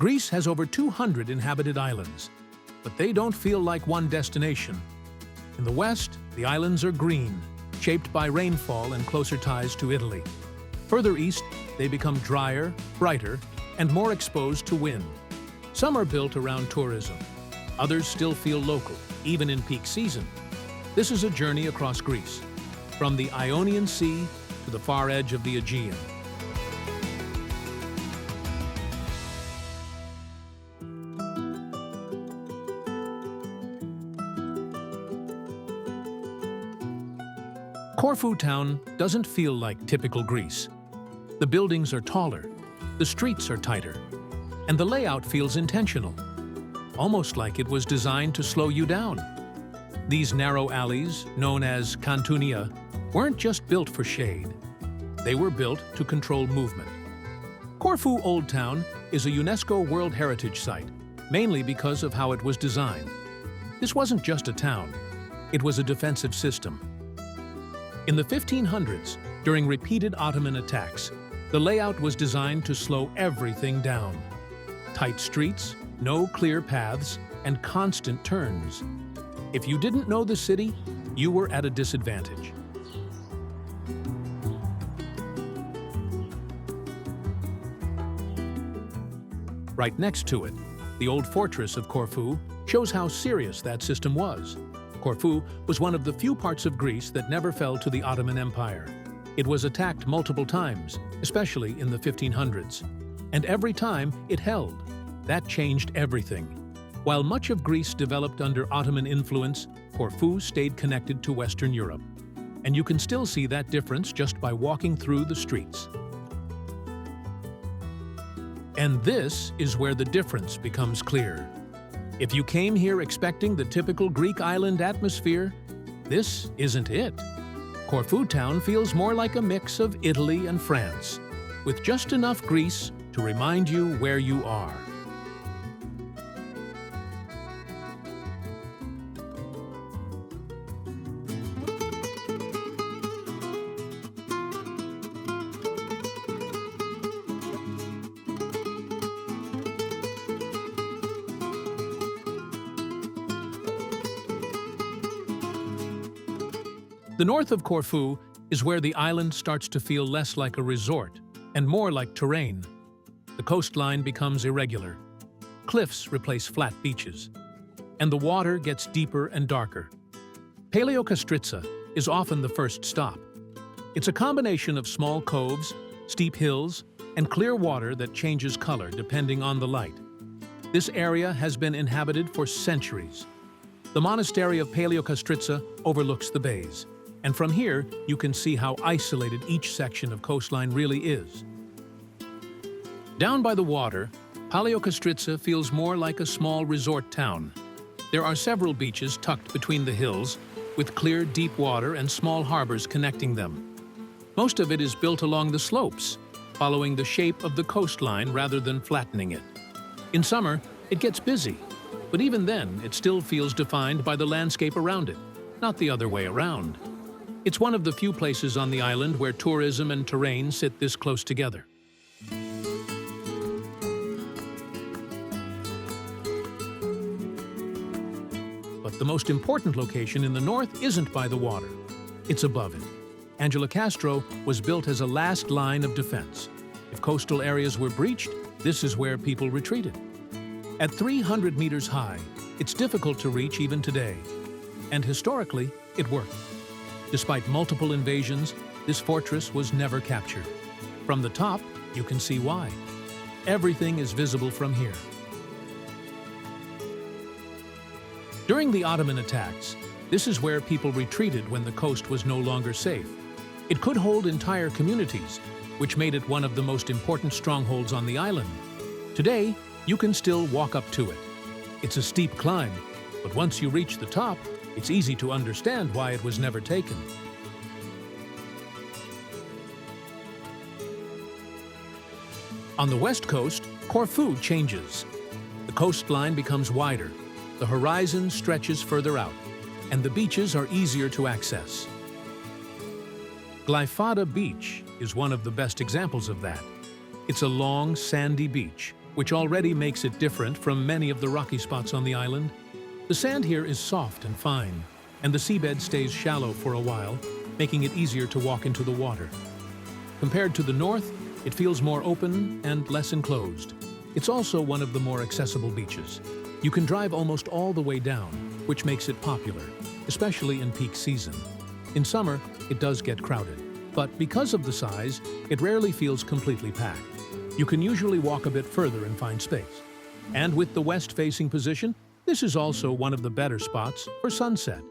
Greece has over 200 inhabited islands, but they don't feel like one destination. In the west, the islands are green, shaped by rainfall and closer ties to Italy. Further east, they become drier, brighter, and more exposed to wind. Some are built around tourism. Others still feel local, even in peak season. This is a journey across Greece, from the Ionian Sea to the far edge of the Aegean. Corfu town doesn't feel like typical Greece. The buildings are taller, the streets are tighter, and the layout feels intentional, almost like it was designed to slow you down. These narrow alleys, known as Kantounia, weren't just built for shade. They were built to control movement. Corfu Old Town is a UNESCO World Heritage Site, mainly because of how it was designed. This wasn't just a town, it was a defensive system. In the 1500s, during repeated Ottoman attacks, the layout was designed to slow everything down. Tight streets, no clear paths, and constant turns. If you didn't know the city, you were at a disadvantage. Right next to it, the old fortress of Corfu shows how serious that system was. Corfu was one of the few parts of Greece that never fell to the Ottoman Empire. It was attacked multiple times, especially in the 1500s. And every time it held. That changed everything. While much of Greece developed under Ottoman influence, Corfu stayed connected to Western Europe. And you can still see that difference just by walking through the streets. And this is where the difference becomes clear. If you came here expecting the typical Greek island atmosphere, this isn't it. Corfu town feels more like a mix of Italy and France, with just enough Greece to remind you where you are. The north of Corfu is where the island starts to feel less like a resort and more like terrain. The coastline becomes irregular. Cliffs replace flat beaches, and the water gets deeper and darker. Paleokastritsa is often the first stop. It's a combination of small coves, steep hills, and clear water that changes color depending on the light. This area has been inhabited for centuries. The monastery of Paleokastritsa overlooks the bays. And from here, you can see how isolated each section of coastline really is. Down by the water, Paleokastritsa feels more like a small resort town. There are several beaches tucked between the hills, with clear, deep water and small harbors connecting them. Most of it is built along the slopes, following the shape of the coastline rather than flattening it. In summer, it gets busy, but even then, it still feels defined by the landscape around it, not the other way around. It's one of the few places on the island where tourism and terrain sit this close together. But the most important location in the north isn't by the water. It's above it. Angela Castro was built as a last line of defense. If coastal areas were breached, this is where people retreated. At 300 meters high, it's difficult to reach even today. And historically, it worked. Despite multiple invasions, this fortress was never captured. From the top, you can see why. Everything is visible from here. During the Ottoman attacks, this is where people retreated when the coast was no longer safe. It could hold entire communities, which made it one of the most important strongholds on the island. Today, you can still walk up to it. It's a steep climb, but once you reach the top, it's easy to understand why it was never taken. On the west coast, Corfu changes. The coastline becomes wider, the horizon stretches further out, and the beaches are easier to access. Lefkada Beach is one of the best examples of that. It's a long, sandy beach, which already makes it different from many of the rocky spots on the island. The sand here is soft and fine, and the seabed stays shallow for a while, making it easier to walk into the water. Compared to the north, it feels more open and less enclosed. It's also one of the more accessible beaches. You can drive almost all the way down, which makes it popular, especially in peak season. In summer, it does get crowded, but because of the size, it rarely feels completely packed. You can usually walk a bit further and find space. And with the west-facing position, this is also one of the better spots for sunset.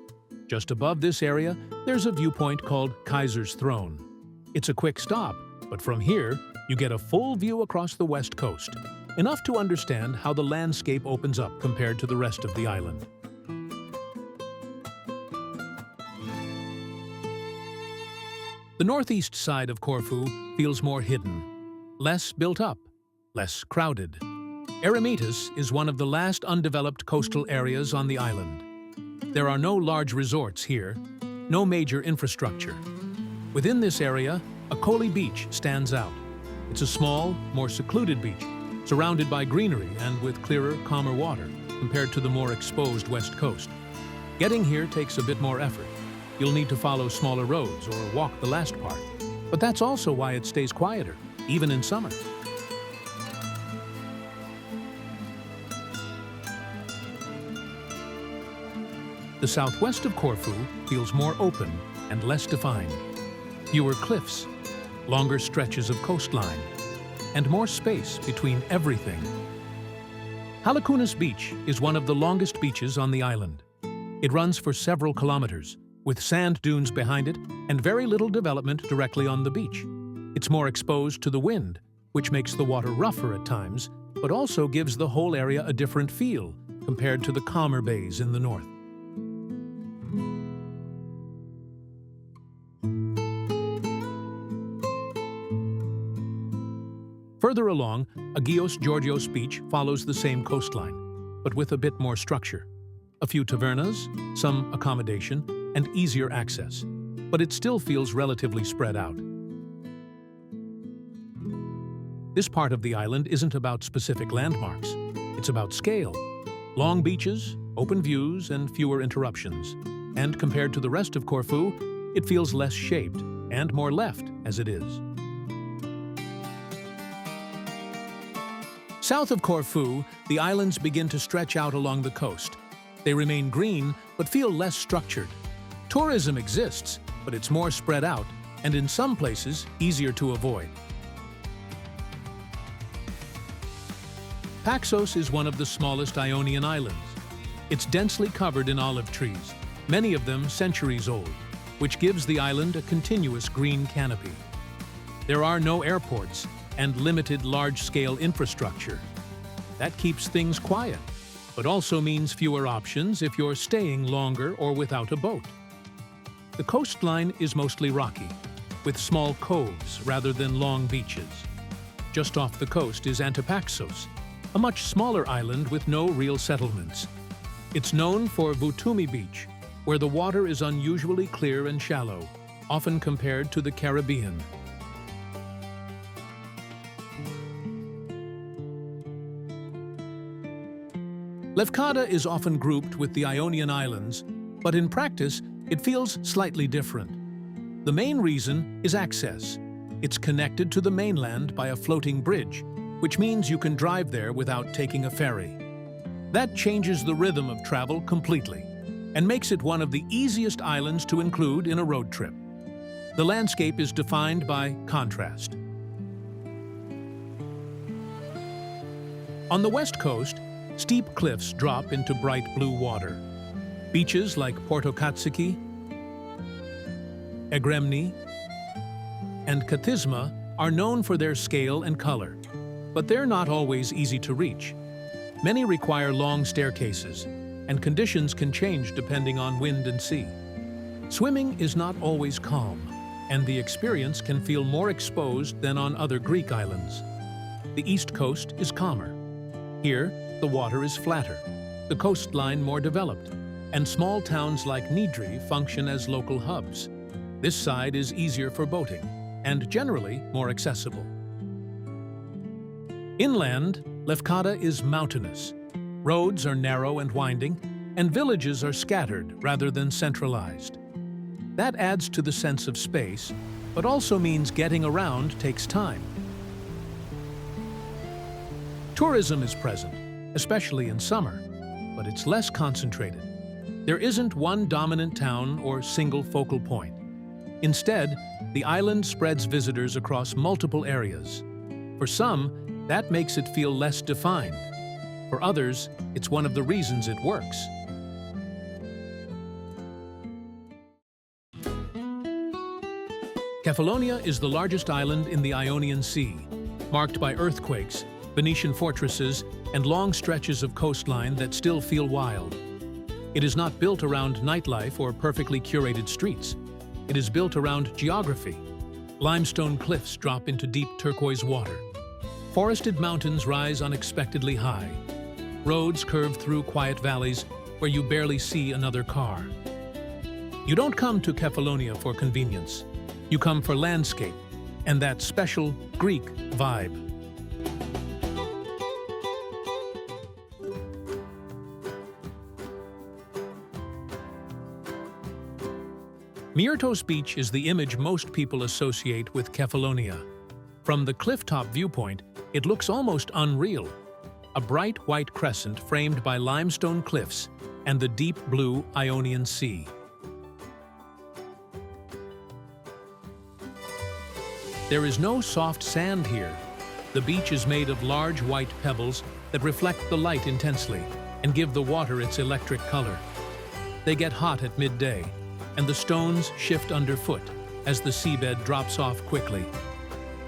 Just above this area, there's a viewpoint called Kaiser's Throne. It's a quick stop, but from here, you get a full view across the west coast, enough to understand how the landscape opens up compared to the rest of the island. The northeast side of Corfu feels more hidden, less built up, less crowded. Eremitas is one of the last undeveloped coastal areas on the island. There are no large resorts here, no major infrastructure. Within this area, Akoli Beach stands out. It's a small, more secluded beach, surrounded by greenery and with clearer, calmer water compared to the more exposed west coast. Getting here takes a bit more effort. You'll need to follow smaller roads or walk the last part. But that's also why it stays quieter, even in summer. The southwest of Corfu feels more open and less defined. Fewer cliffs, longer stretches of coastline, and more space between everything. Halikunas Beach is one of the longest beaches on the island. It runs for several kilometers, with sand dunes behind it and very little development directly on the beach. It's more exposed to the wind, which makes the water rougher at times, but also gives the whole area a different feel compared to the calmer bays in the north. Further along, Agios Georgios Beach follows the same coastline, but with a bit more structure. A few tavernas, some accommodation, and easier access, but it still feels relatively spread out. This part of the island isn't about specific landmarks. It's about scale. Long beaches, open views, and fewer interruptions. And compared to the rest of Corfu, it feels less shaped and more left as it is. South of Corfu, the islands begin to stretch out along the coast. They remain green, but feel less structured. Tourism exists, but it's more spread out, and in some places, easier to avoid. Paxos is one of the smallest Ionian Islands. It's densely covered in olive trees, many of them centuries old, which gives the island a continuous green canopy. There are no airports and limited large-scale infrastructure. That keeps things quiet, but also means fewer options if you're staying longer or without a boat. The coastline is mostly rocky, with small coves rather than long beaches. Just off the coast is Antipaxos, a much smaller island with no real settlements. It's known for Vutumi Beach, where the water is unusually clear and shallow, often compared to the Caribbean. Lefkada is often grouped with the Ionian Islands, but in practice, it feels slightly different. The main reason is access. It's connected to the mainland by a floating bridge, which means you can drive there without taking a ferry. That changes the rhythm of travel completely and makes it one of the easiest islands to include in a road trip. The landscape is defined by contrast. On the west coast, steep cliffs drop into bright blue water. Beaches like Porto Katsiki, Egremni, and Kathisma are known for their scale and color, but they're not always easy to reach. Many require long staircases, and conditions can change depending on wind and sea. Swimming is not always calm, and the experience can feel more exposed than on other Greek islands. The east coast is calmer. Here, the water is flatter, the coastline more developed, and small towns like Nidri function as local hubs. This side is easier for boating, and generally more accessible. Inland, Lefkada is mountainous. Roads are narrow and winding, and villages are scattered rather than centralized. That adds to the sense of space, but also means getting around takes time. Tourism is present, especially in summer, but it's less concentrated. There isn't one dominant town or single focal point. Instead, the island spreads visitors across multiple areas. For some, that makes it feel less defined. For others, it's one of the reasons it works. Kefalonia is the largest island in the Ionian Sea, marked by earthquakes, Venetian fortresses, and long stretches of coastline that still feel wild. It is not built around nightlife or perfectly curated streets. It is built around geography. Limestone cliffs drop into deep turquoise water. Forested mountains rise unexpectedly high. Roads curve through quiet valleys where you barely see another car. You don't come to Kefalonia for convenience. You come for landscape and that special Greek vibe. Myrtos Beach is the image most people associate with Kefalonia. From the clifftop viewpoint, it looks almost unreal. A bright white crescent framed by limestone cliffs and the deep blue Ionian Sea. There is no soft sand here. The beach is made of large white pebbles that reflect the light intensely and give the water its electric color. They get hot at midday, and the stones shift underfoot as the seabed drops off quickly.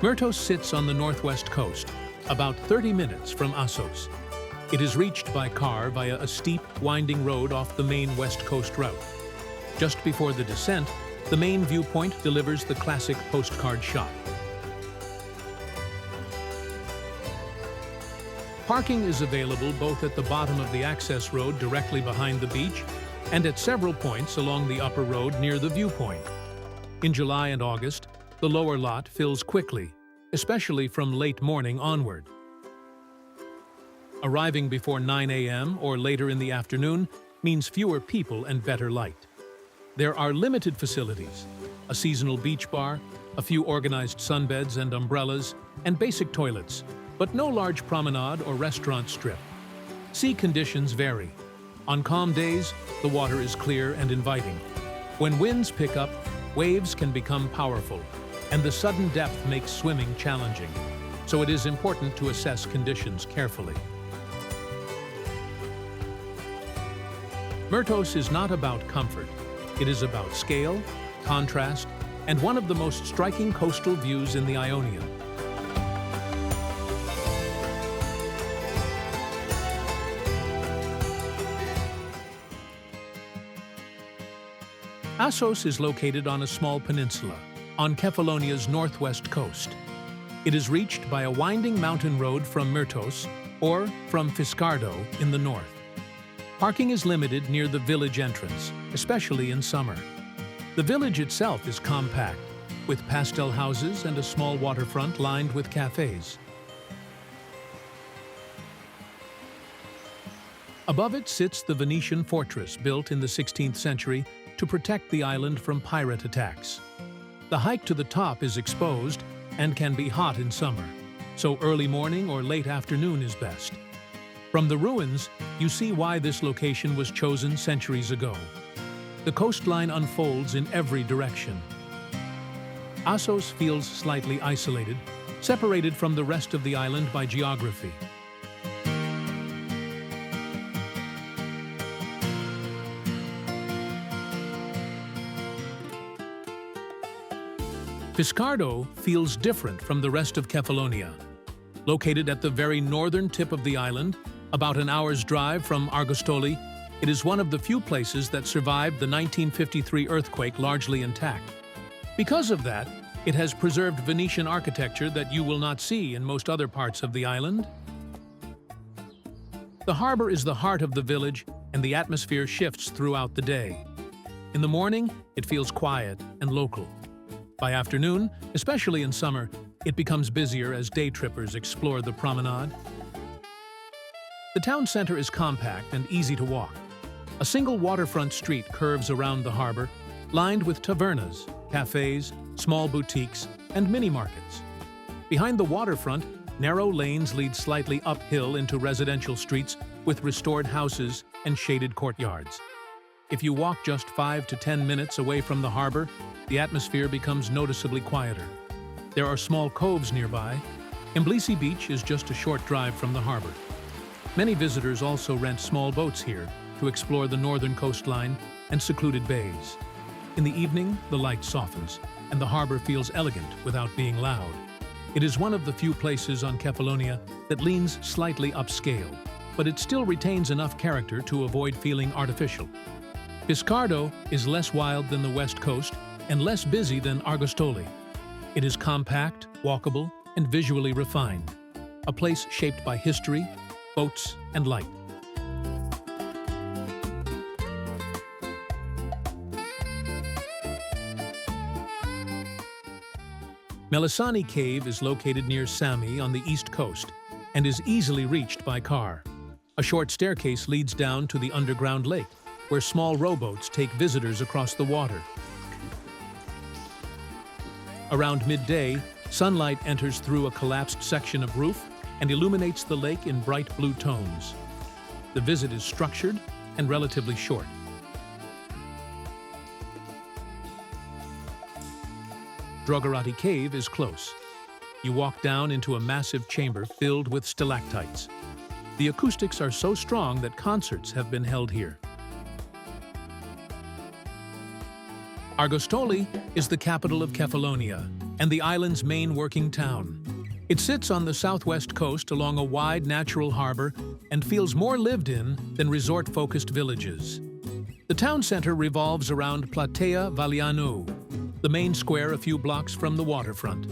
Myrtos sits on the northwest coast, about 30 minutes from Assos. It is reached by car via a steep, winding road off the main west coast route. Just before the descent, the main viewpoint delivers the classic postcard shot. Parking is available both at the bottom of the access road directly behind the beach and at several points along the upper road near the viewpoint. In July and August, the lower lot fills quickly, especially from late morning onward. Arriving before 9 a.m. or later in the afternoon means fewer people and better light. There are limited facilities, a seasonal beach bar, a few organized sunbeds and umbrellas, and basic toilets, but no large promenade or restaurant strip. Sea conditions vary. On calm days, the water is clear and inviting. When winds pick up, waves can become powerful, and the sudden depth makes swimming challenging. So it is important to assess conditions carefully. Myrtos is not about comfort. It is about scale, contrast, and one of the most striking coastal views in the Ionian. Assos is located on a small peninsula, on Kefalonia's northwest coast. It is reached by a winding mountain road from Myrtos or from Fiskardo in the north. Parking is limited near the village entrance, especially in summer. The village itself is compact, with pastel houses and a small waterfront lined with cafes. Above it sits the Venetian fortress built in the 16th century to protect the island from pirate attacks. The hike to the top is exposed and can be hot in summer, so early morning or late afternoon is best. From the ruins, you see why this location was chosen centuries ago. The coastline unfolds in every direction. Assos feels slightly isolated, separated from the rest of the island by geography. Fiskardo feels different from the rest of Kefalonia. Located at the very northern tip of the island, about an hour's drive from Argostoli, it is one of the few places that survived the 1953 earthquake largely intact. Because of that, it has preserved Venetian architecture that you will not see in most other parts of the island. The harbor is the heart of the village, and the atmosphere shifts throughout the day. In the morning, it feels quiet and local. By afternoon, especially in summer, It becomes busier as day trippers explore the promenade. The town center is compact and easy to walk. A single waterfront street curves around the harbor, lined with tavernas, cafes, small boutiques, and mini-markets. Behind the waterfront, narrow lanes lead slightly uphill into residential streets with restored houses and shaded courtyards. If you walk just 5 to 10 minutes away from the harbor, the atmosphere becomes noticeably quieter. There are small coves nearby. Emblisi Beach is just a short drive from the harbor. Many visitors also rent small boats here to explore the northern coastline and secluded bays. In the evening, the light softens, and the harbor feels elegant without being loud. It is one of the few places on Kefalonia that leans slightly upscale, but it still retains enough character to avoid feeling artificial. Fiskardo is less wild than the west coast and less busy than Argostoli. It is compact, walkable, and visually refined, a place shaped by history, boats, and light. Melisani Cave is located near Sami on the east coast and is easily reached by car. A short staircase leads down to the underground lake, where small rowboats take visitors across the water. Around midday, sunlight enters through a collapsed section of roof and illuminates the lake in bright blue tones. The visit is structured and relatively short. Drogorati Cave is close. You walk down into a massive chamber filled with stalactites. The acoustics are so strong that concerts have been held here. Argostoli is the capital of Kefalonia and the island's main working town. It sits on the southwest coast along a wide natural harbor and feels more lived in than resort-focused villages. The town center revolves around Platea Valianou, the main square a few blocks from the waterfront.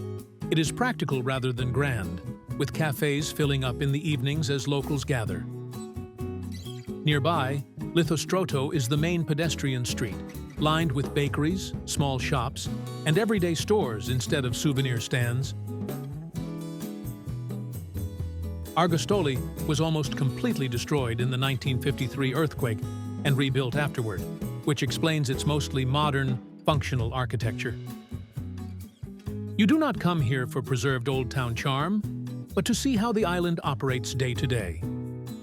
It is practical rather than grand, with cafes filling up in the evenings as locals gather. Nearby, Lithostroto is the main pedestrian street, lined with bakeries, small shops, and everyday stores instead of souvenir stands. Argostoli was almost completely destroyed in the 1953 earthquake and rebuilt afterward, which explains its mostly modern, functional architecture. You do not come here for preserved Old Town charm, but to see how the island operates day to day.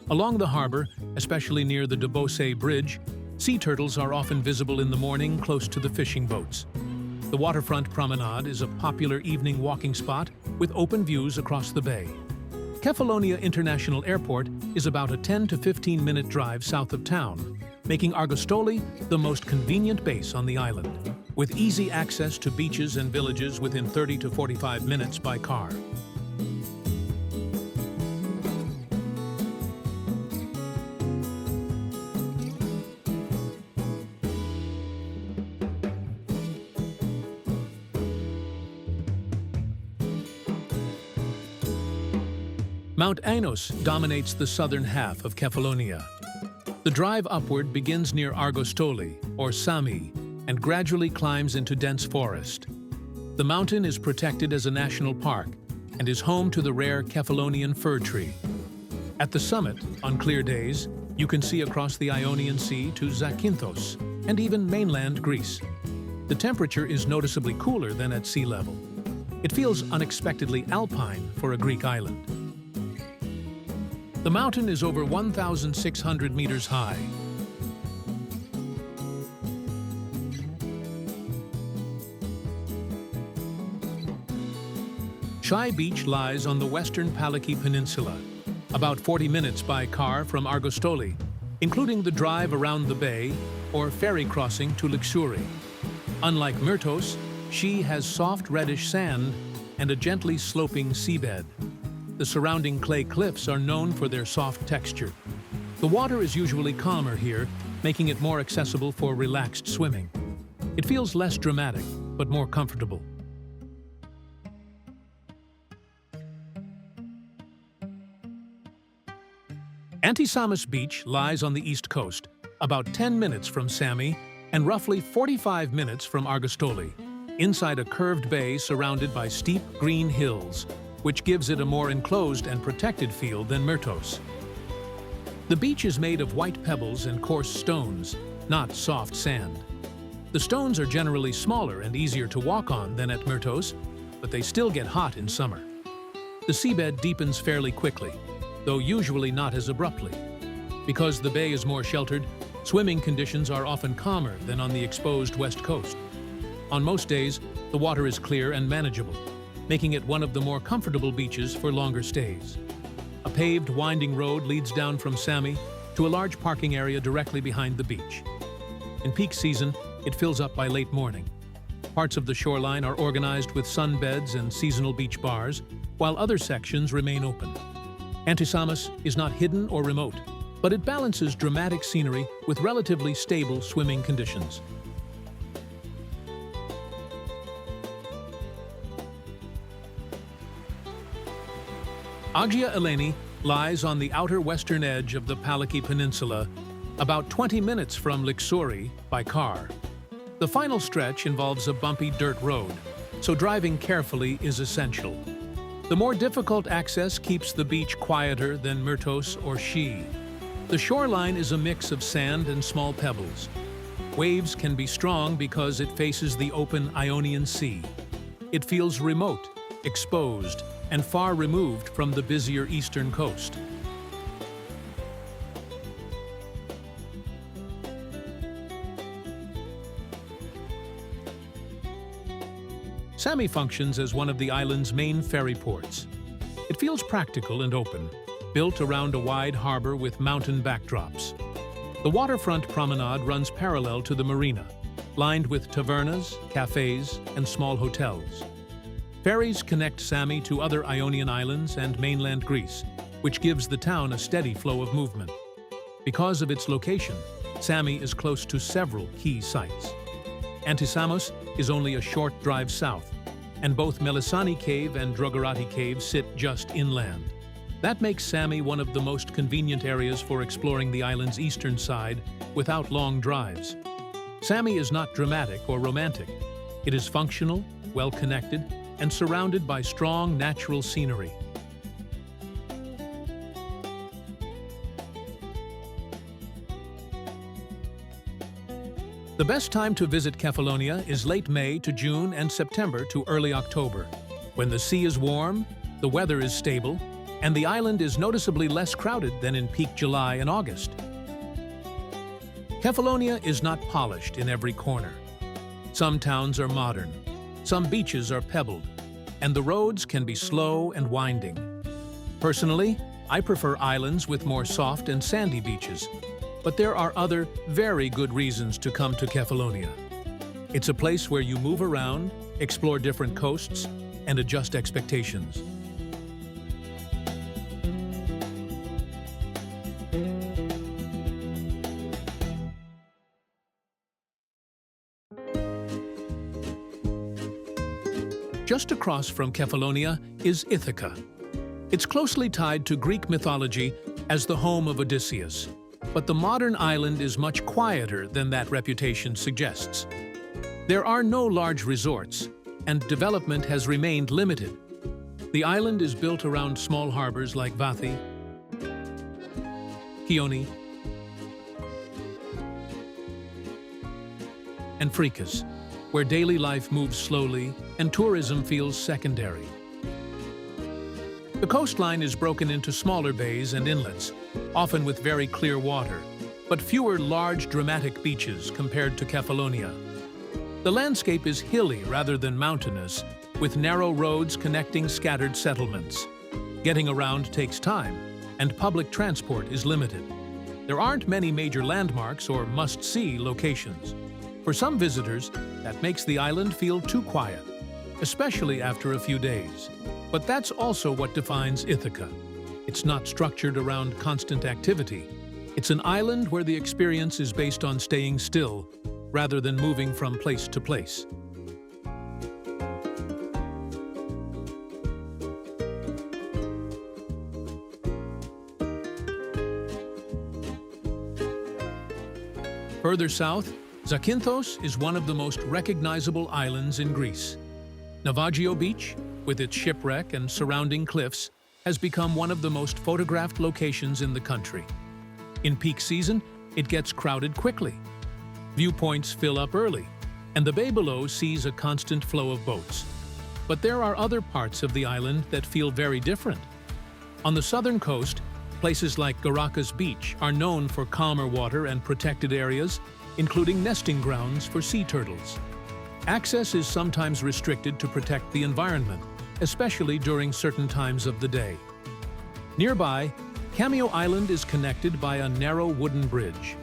Along the harbor, especially near the Debose Bridge, sea turtles are often visible in the morning close to the fishing boats. The waterfront promenade is a popular evening walking spot with open views across the bay. Kefalonia International Airport is about a 10 to 15-minute drive south of town, making Argostoli the most convenient base on the island, with easy access to beaches and villages within 30 to 45 minutes by car. Mount Ainos dominates the southern half of Kefalonia. The drive upward begins near Argostoli, or Sami, and gradually climbs into dense forest. The mountain is protected as a national park and is home to the rare Kefalonian fir tree. At the summit, on clear days, you can see across the Ionian Sea to Zakynthos and even mainland Greece. The temperature is noticeably cooler than at sea level. It feels unexpectedly alpine for a Greek island. The mountain is over 1,600 meters high. Chai Beach lies on the western Paliki Peninsula, about 40 minutes by car from Argostoli, including the drive around the bay or ferry crossing to Lixouri. Unlike Myrtos, Chi has soft reddish sand and a gently sloping seabed. The surrounding clay cliffs are known for their soft texture. The water is usually calmer here, making it more accessible for relaxed swimming. It feels less dramatic, but more comfortable. Anti-Samos Beach lies on the east coast, about 10 minutes from Sami and roughly 45 minutes from Argostoli. inside a curved bay surrounded by steep green hills, which gives it a more enclosed and protected feel than Myrtos. The beach is made of white pebbles and coarse stones, not soft sand. The stones are generally smaller and easier to walk on than at Myrtos, but they still get hot in summer. The seabed deepens fairly quickly, though usually not as abruptly. Because the bay is more sheltered, swimming conditions are often calmer than on the exposed west coast. On most days, the water is clear and manageable, making it one of the more comfortable beaches for longer stays. A paved, winding road leads down from Sami to a large parking area directly behind the beach. In peak season, it fills up by late morning. Parts of the shoreline are organized with sunbeds and seasonal beach bars, while other sections remain open. Samos is not hidden or remote, but it balances dramatic scenery with relatively stable swimming conditions. Agia Eleni lies on the outer western edge of the Paliki Peninsula, about 20 minutes from Lixouri by car. The final stretch involves a bumpy dirt road, so driving carefully is essential. The more difficult access keeps the beach quieter than Myrtos or Shi. The shoreline is a mix of sand and small pebbles. Waves can be strong because it faces the open Ionian Sea. It feels remote, exposed, and far removed from the busier eastern coast. Sami functions as one of the island's main ferry ports. It feels practical and open, built around a wide harbor with mountain backdrops. The waterfront promenade runs parallel to the marina, lined with tavernas, cafes, and small hotels. Ferries connect Sami to other Ionian Islands and mainland Greece, which gives the town a steady flow of movement. Because of its location, Sami is close to several key sites. Antipaxos is only a short drive south, and both Melisani Cave and Drogorati Cave sit just inland. That makes Sami one of the most convenient areas for exploring the island's eastern side without long drives. Sami is not dramatic or romantic. It is functional, well-connected, and surrounded by strong natural scenery. The best time to visit Kefalonia is late May to June and September to early October, when the sea is warm, the weather is stable, and the island is noticeably less crowded than in peak July and August. Kefalonia is not polished in every corner. Some towns are modern, some beaches are pebbled, and the roads can be slow and winding. Personally, I prefer islands with more soft and sandy beaches, but there are other very good reasons to come to Kefalonia. It's a place where you move around, explore different coasts, and adjust expectations. Just across from Kefalonia is Ithaca. It's closely tied to Greek mythology as the home of Odysseus, but the modern island is much quieter than that reputation suggests. There are no large resorts, and development has remained limited. The island is built around small harbors like Vathy, Kioni, and Frikes, where daily life moves slowly and tourism feels secondary. The coastline is broken into smaller bays and inlets, often with very clear water, but fewer large, dramatic beaches compared to Kefalonia. The landscape is hilly rather than mountainous, with narrow roads connecting scattered settlements. Getting around takes time, and public transport is limited. There aren't many major landmarks or must-see locations. For some visitors, that makes the island feel too quiet, especially after a few days. But that's also what defines Ithaca. It's not structured around constant activity. It's an island where the experience is based on staying still, rather than moving from place to place. Further south, Zakynthos is one of the most recognizable islands in Greece. Navaggio Beach, with its shipwreck and surrounding cliffs, has become one of the most photographed locations in the country. In peak season, it gets crowded quickly. Viewpoints fill up early, and the bay below sees a constant flow of boats. But there are other parts of the island that feel very different. On the southern coast, places like Garacas Beach are known for calmer water and protected areas, including nesting grounds for sea turtles. Access is sometimes restricted to protect the environment, especially during certain times of the day. Nearby, Cameo Island is connected by a narrow wooden bridge.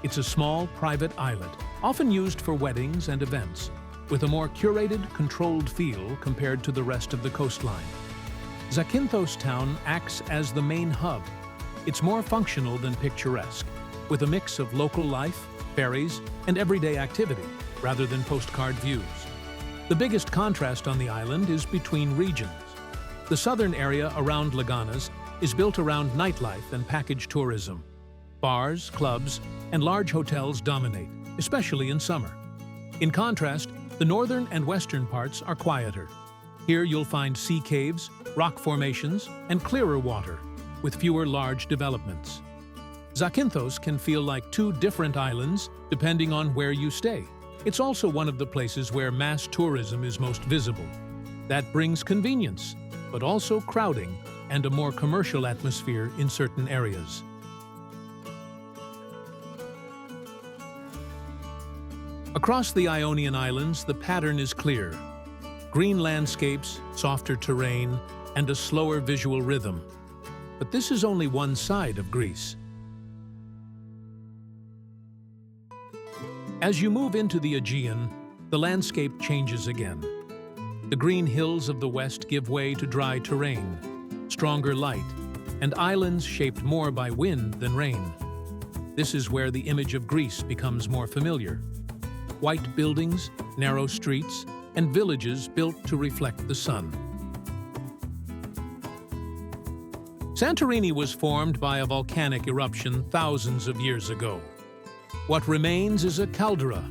It's a small, private islet, often used for weddings and events, with a more curated, controlled feel compared to the rest of the coastline. Zakynthos town acts as the main hub. It's more functional than picturesque, with a mix of local life, ferries, and everyday activity, rather than postcard views. The biggest contrast on the island is between regions. The southern area around Laganas is built around nightlife and package tourism. Bars, clubs, and large hotels dominate, especially in summer. In contrast, the northern and western parts are quieter. Here you'll find sea caves, rock formations, and clearer water, with fewer large developments. Zakynthos can feel like two different islands depending on where you stay. It's also one of the places where mass tourism is most visible. That brings convenience, but also crowding and a more commercial atmosphere in certain areas. Across the Ionian Islands, the pattern is clear. Green landscapes, softer terrain, and a slower visual rhythm. But this is only one side of Greece. As you move into the Aegean, the landscape changes again. The green hills of the west give way to dry terrain, stronger light, and islands shaped more by wind than rain. This is where the image of Greece becomes more familiar. White buildings, narrow streets, and villages built to reflect the sun. Santorini was formed by a volcanic eruption thousands of years ago. What remains is a caldera,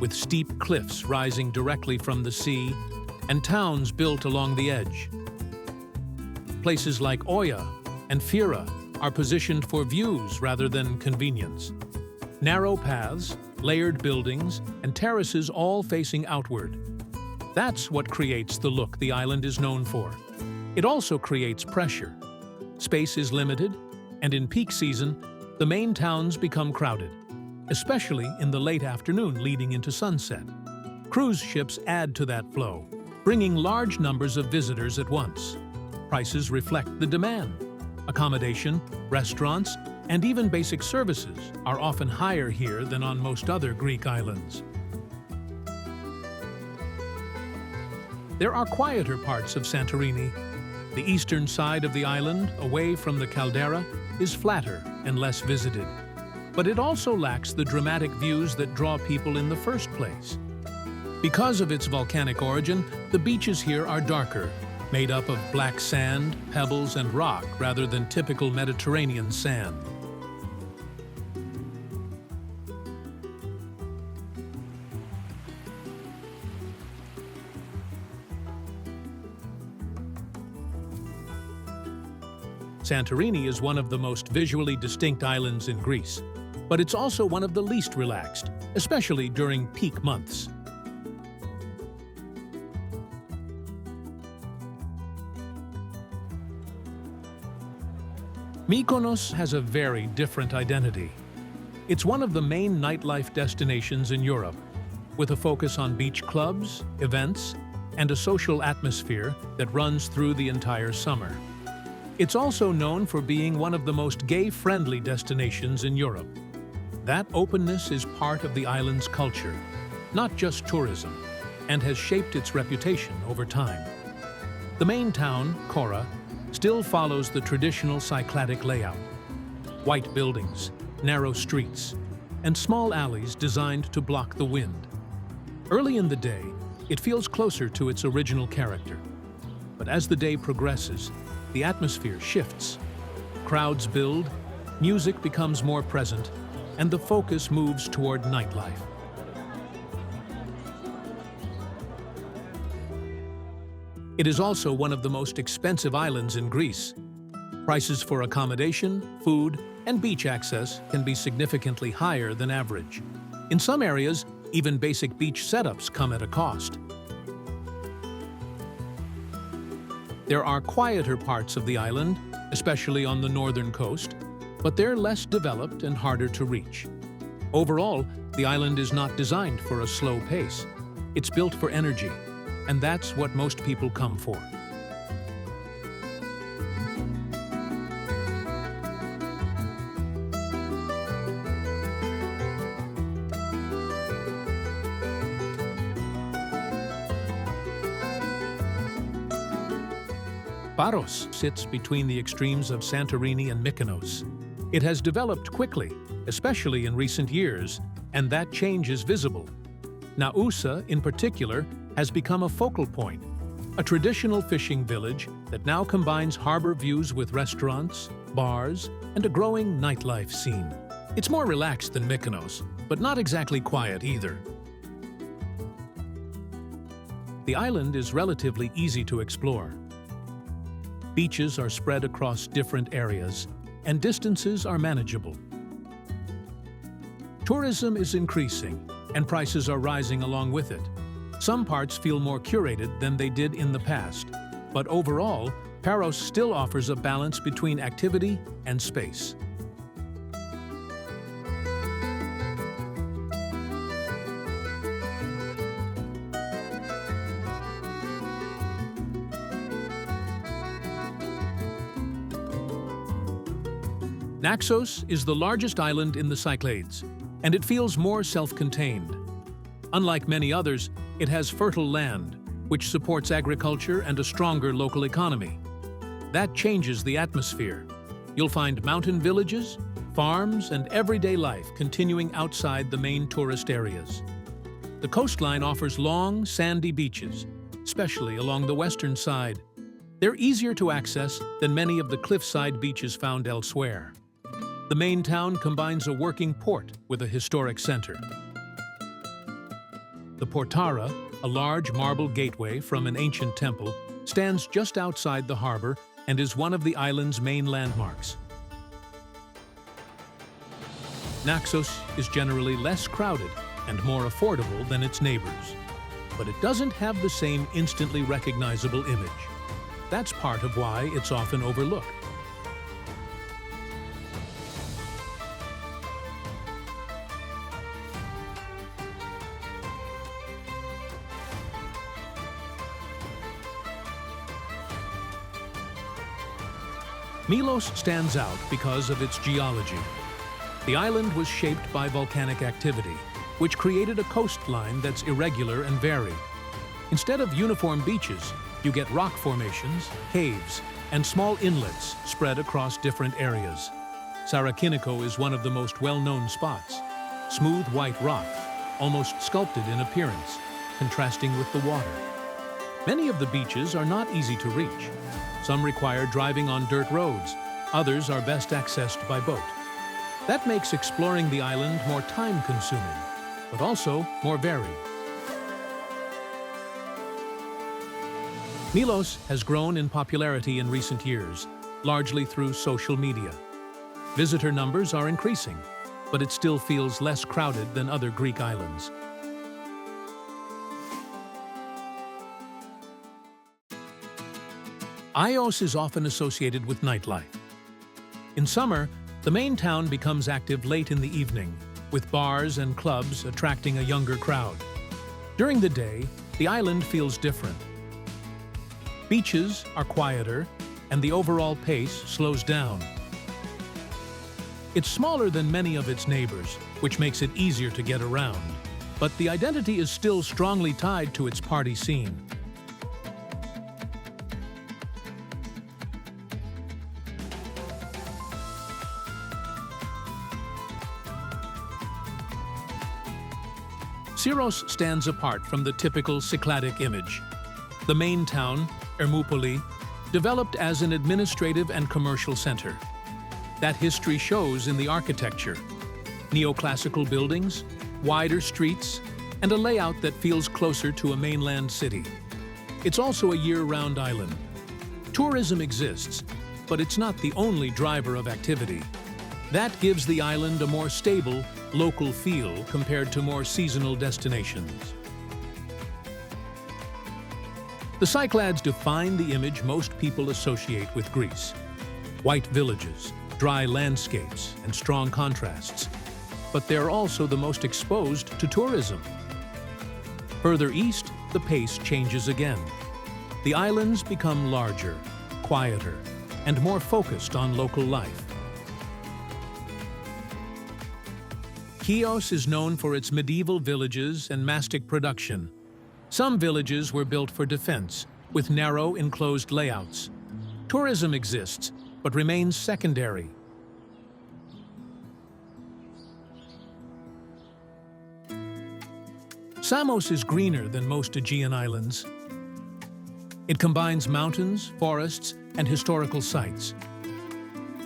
with steep cliffs rising directly from the sea and towns built along the edge. Places like Oya and Fira are positioned for views rather than convenience. Narrow paths, layered buildings, and terraces all facing outward. That's what creates the look the island is known for. It also creates pressure. Space is limited, and in peak season, the main towns become crowded, especially in the late afternoon leading into sunset. Cruise ships add to that flow, bringing large numbers of visitors at once. Prices reflect the demand. Accommodation, restaurants, and even basic services are often higher here than on most other Greek islands. There are quieter parts of Santorini. The eastern side of the island, away from the caldera, is flatter and less visited. But it also lacks the dramatic views that draw people in the first place. Because of its volcanic origin, the beaches here are darker, made up of black sand, pebbles, and rock rather than typical Mediterranean sand. Santorini is one of the most visually distinct islands in Greece, but it's also one of the least relaxed, especially during peak months. Mykonos has a very different identity. It's one of the main nightlife destinations in Europe, with a focus on beach clubs, events, and a social atmosphere that runs through the entire summer. It's also known for being one of the most gay-friendly destinations in Europe. That openness is part of the island's culture, not just tourism, and has shaped its reputation over time. The main town, Kora, still follows the traditional Cycladic layout. White buildings, narrow streets, and small alleys designed to block the wind. Early in the day, it feels closer to its original character. But as the day progresses, the atmosphere shifts. Crowds build, music becomes more present, and the focus moves toward nightlife. It is also one of the most expensive islands in Greece. Prices for accommodation, food, and beach access can be significantly higher than average. In some areas, even basic beach setups come at a cost. There are quieter parts of the island, especially on the northern coast, but they're less developed and harder to reach. Overall, the island is not designed for a slow pace. It's built for energy, and that's what most people come for. Paros sits between the extremes of Santorini and Mykonos. It has developed quickly, especially in recent years, and that change is visible. Naxos, in particular, has become a focal point, a traditional fishing village that now combines harbor views with restaurants, bars, and a growing nightlife scene. It's more relaxed than Mykonos, but not exactly quiet either. The island is relatively easy to explore. Beaches are spread across different areas, and distances are manageable. Tourism is increasing, and prices are rising along with it. Some parts feel more curated than they did in the past, but overall, Paros still offers a balance between activity and space. Naxos is the largest island in the Cyclades, and it feels more self-contained. Unlike many others, it has fertile land, which supports agriculture and a stronger local economy. That changes the atmosphere. You'll find mountain villages, farms, and everyday life continuing outside the main tourist areas. The coastline offers long, sandy beaches, especially along the western side. They're easier to access than many of the cliffside beaches found elsewhere. The main town combines a working port with a historic center. The Portara, a large marble gateway from an ancient temple, stands just outside the harbor and is one of the island's main landmarks. Naxos is generally less crowded and more affordable than its neighbors, but it doesn't have the same instantly recognizable image. That's part of why it's often overlooked. Milos stands out because of its geology. The island was shaped by volcanic activity, which created a coastline that's irregular and varied. Instead of uniform beaches, you get rock formations, caves, and small inlets spread across different areas. Zakynthos is one of the most well-known spots. Smooth white rock, almost sculpted in appearance, contrasting with the water. Many of the beaches are not easy to reach. Some require driving on dirt roads, others are best accessed by boat. That makes exploring the island more time-consuming, but also more varied. Milos has grown in popularity in recent years, largely through social media. Visitor numbers are increasing, but it still feels less crowded than other Greek islands. Chios is often associated with nightlife. In summer, the main town becomes active late in the evening, with bars and clubs attracting a younger crowd. During the day, the island feels different. Beaches are quieter, and the overall pace slows down. It's smaller than many of its neighbors, which makes it easier to get around, but the identity is still strongly tied to its party scene. Syros stands apart from the typical Cycladic image. The main town, Hermoupoli, developed as an administrative and commercial center. That history shows in the architecture: neoclassical buildings, wider streets, and a layout that feels closer to a mainland city. It's also a year-round island. Tourism exists, but it's not the only driver of activity. That gives the island a more stable, local feel compared to more seasonal destinations. The Cyclades define the image most people associate with Greece. White villages, dry landscapes, and strong contrasts. But they're also the most exposed to tourism. Further east, the pace changes again. The islands become larger, quieter, and more focused on local life. Chios is known for its medieval villages and mastic production. Some villages were built for defense, with narrow, enclosed layouts. Tourism exists, but remains secondary. Samos is greener than most Aegean islands. It combines mountains, forests, and historical sites.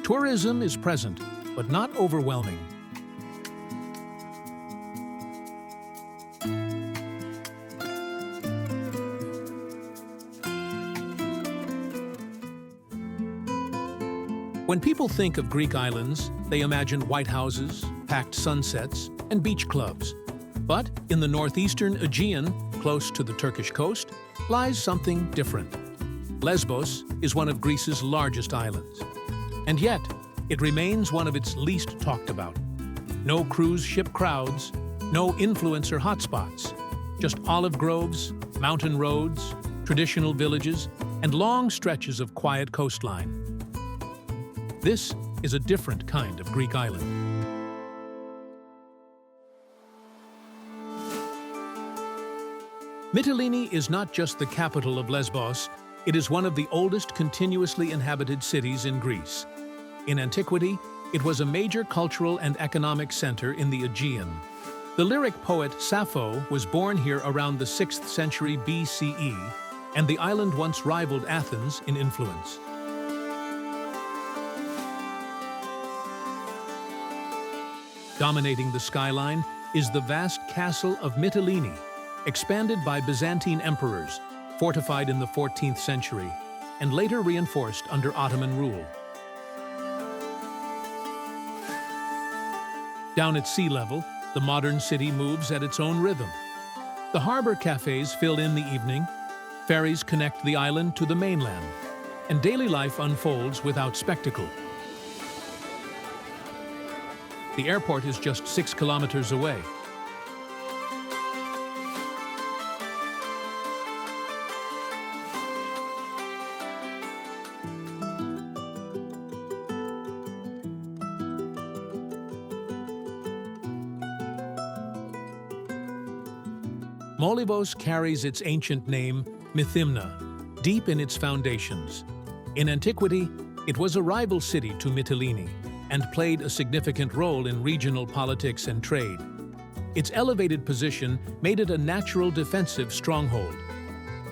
Tourism is present, but not overwhelming. When people think of Greek islands, they imagine white houses, packed sunsets, and beach clubs. But in the northeastern Aegean, close to the Turkish coast, lies something different. Lesbos is one of Greece's largest islands. And yet, it remains one of its least talked about. No cruise ship crowds, no influencer hotspots, just olive groves, mountain roads, traditional villages, and long stretches of quiet coastline. This is a different kind of Greek island. Mytilene is not just the capital of Lesbos, it is one of the oldest continuously inhabited cities in Greece. In antiquity, it was a major cultural and economic center in the Aegean. The lyric poet Sappho was born here around the 6th century BCE, and the island once rivaled Athens in influence. Dominating the skyline is the vast castle of Mytilene, expanded by Byzantine emperors, fortified in the 14th century, and later reinforced under Ottoman rule. Down at sea level, the modern city moves at its own rhythm. The harbor cafes fill in the evening, ferries connect the island to the mainland, and daily life unfolds without spectacle. The airport is just 6 kilometers away. Molivos carries its ancient name, Mythimna, deep in its foundations. In antiquity, it was a rival city to Mytilene, and played a significant role in regional politics and trade. Its elevated position made it a natural defensive stronghold.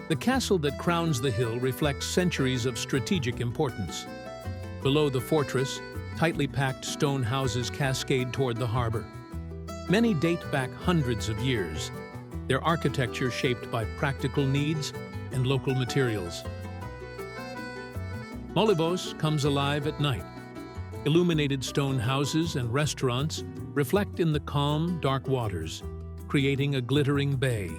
The castle that crowns the hill reflects centuries of strategic importance. Below the fortress, tightly packed stone houses cascade toward the harbor. Many date back hundreds of years, their architecture shaped by practical needs and local materials. Molivos comes alive at night. Illuminated stone houses and restaurants reflect in the calm, dark waters, creating a glittering bay.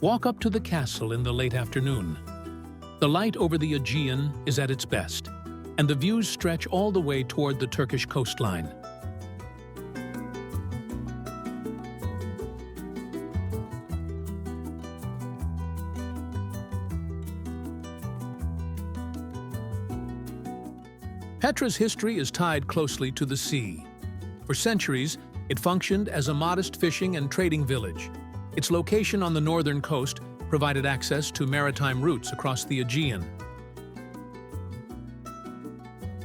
Walk up to the castle in the late afternoon. The light over the Aegean is at its best, and the views stretch all the way toward the Turkish coastline. Petra's history is tied closely to the sea. For centuries, it functioned as a modest fishing and trading village. Its location on the northern coast provided access to maritime routes across the Aegean.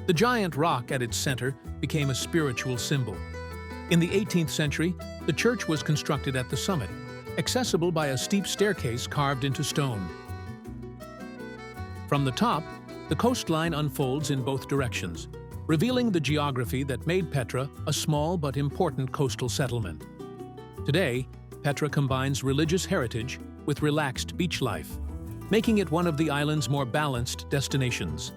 The giant rock at its center became a spiritual symbol. In the 18th century, the church was constructed at the summit, accessible by a steep staircase carved into stone. From the top, the coastline unfolds in both directions, revealing the geography that made Petra a small but important coastal settlement. Today, Petra combines religious heritage with relaxed beach life, making it one of the island's more balanced destinations.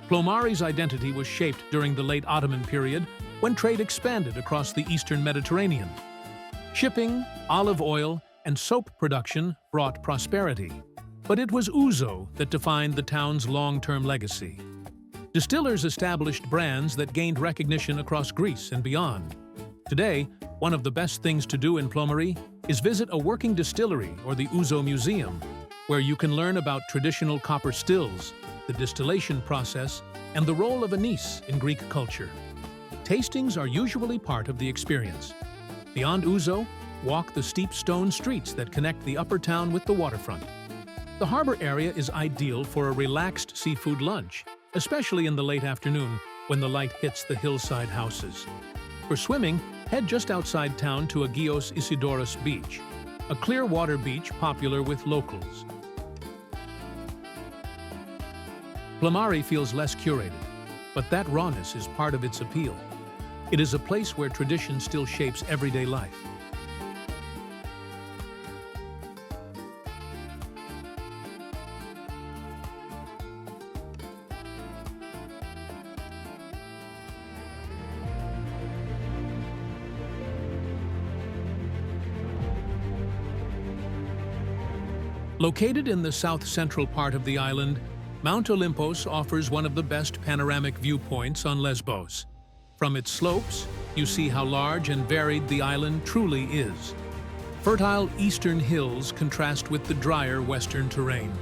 Plomari's identity was shaped during the late Ottoman period when trade expanded across the eastern Mediterranean. Shipping, olive oil, and soap production brought prosperity, but it was ouzo that defined the town's long-term legacy. Distillers established brands that gained recognition across Greece and beyond. Today, one of the best things to do in Plomari is visit a working distillery or the ouzo museum, where you can learn about traditional copper stills, the distillation process, and the role of anise in Greek culture. Tastings are usually part of the experience. Beyond ouzo, walk the steep stone streets that connect the upper town with the waterfront. The harbor area is ideal for a relaxed seafood lunch, especially in the late afternoon when the light hits the hillside houses. For swimming, head just outside town to Agios Isidoros Beach, a clear water beach popular with locals. Plomari feels less curated, but that rawness is part of its appeal. It is a place where tradition still shapes everyday life. Located in the south-central part of the island, Mount Olympos offers one of the best panoramic viewpoints on Lesbos. From its slopes, you see how large and varied the island truly is. Fertile eastern hills contrast with the drier western terrain.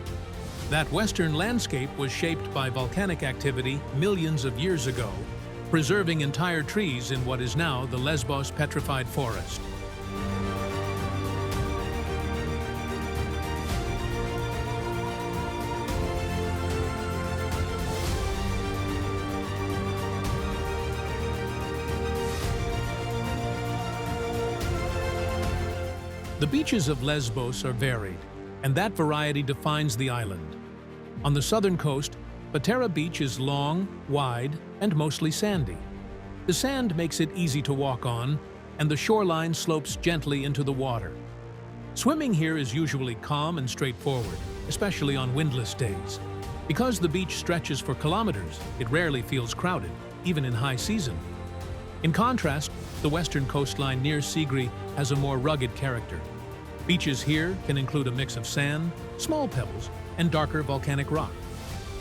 That western landscape was shaped by volcanic activity millions of years ago, preserving entire trees in what is now the Lesbos Petrified Forest. The beaches of Lesbos are varied, and that variety defines the island. On the southern coast, Patera Beach is long, wide, and mostly sandy. The sand makes it easy to walk on, and the shoreline slopes gently into the water. Swimming here is usually calm and straightforward, especially on windless days. Because the beach stretches for kilometers, it rarely feels crowded, even in high season. In contrast, the western coastline near Sigri has a more rugged character. Beaches here can include a mix of sand, small pebbles, and darker volcanic rock.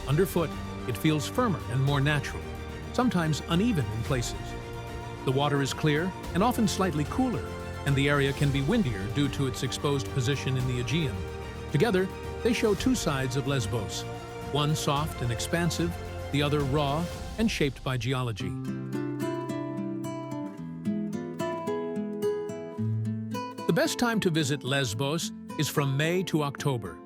Underfoot, it feels firmer and more natural, sometimes uneven in places. The water is clear and often slightly cooler, and the area can be windier due to its exposed position in the Aegean. Together, they show two sides of Lesbos, one soft and expansive, the other raw and shaped by geology. The best time to visit Lesbos is from May to October.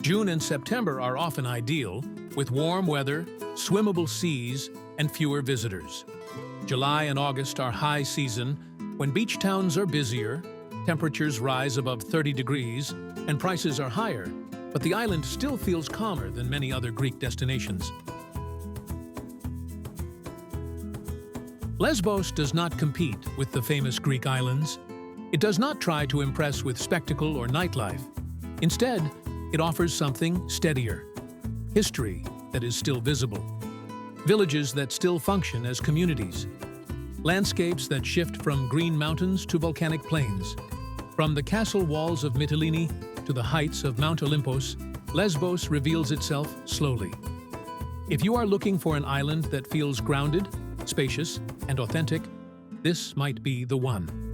June and September are often ideal, with warm weather, swimmable seas, and fewer visitors. July and August are high season, when beach towns are busier, temperatures rise above 30 degrees, and prices are higher, but the island still feels calmer than many other Greek destinations. Lesbos does not compete with the famous Greek islands. It does not try to impress with spectacle or nightlife. Instead, it offers something steadier. History that is still visible. Villages that still function as communities. Landscapes that shift from green mountains to volcanic plains. From the castle walls of Mytilene to the heights of Mount Olympos, Lesbos reveals itself slowly. If you are looking for an island that feels grounded, spacious, and authentic, this might be the one.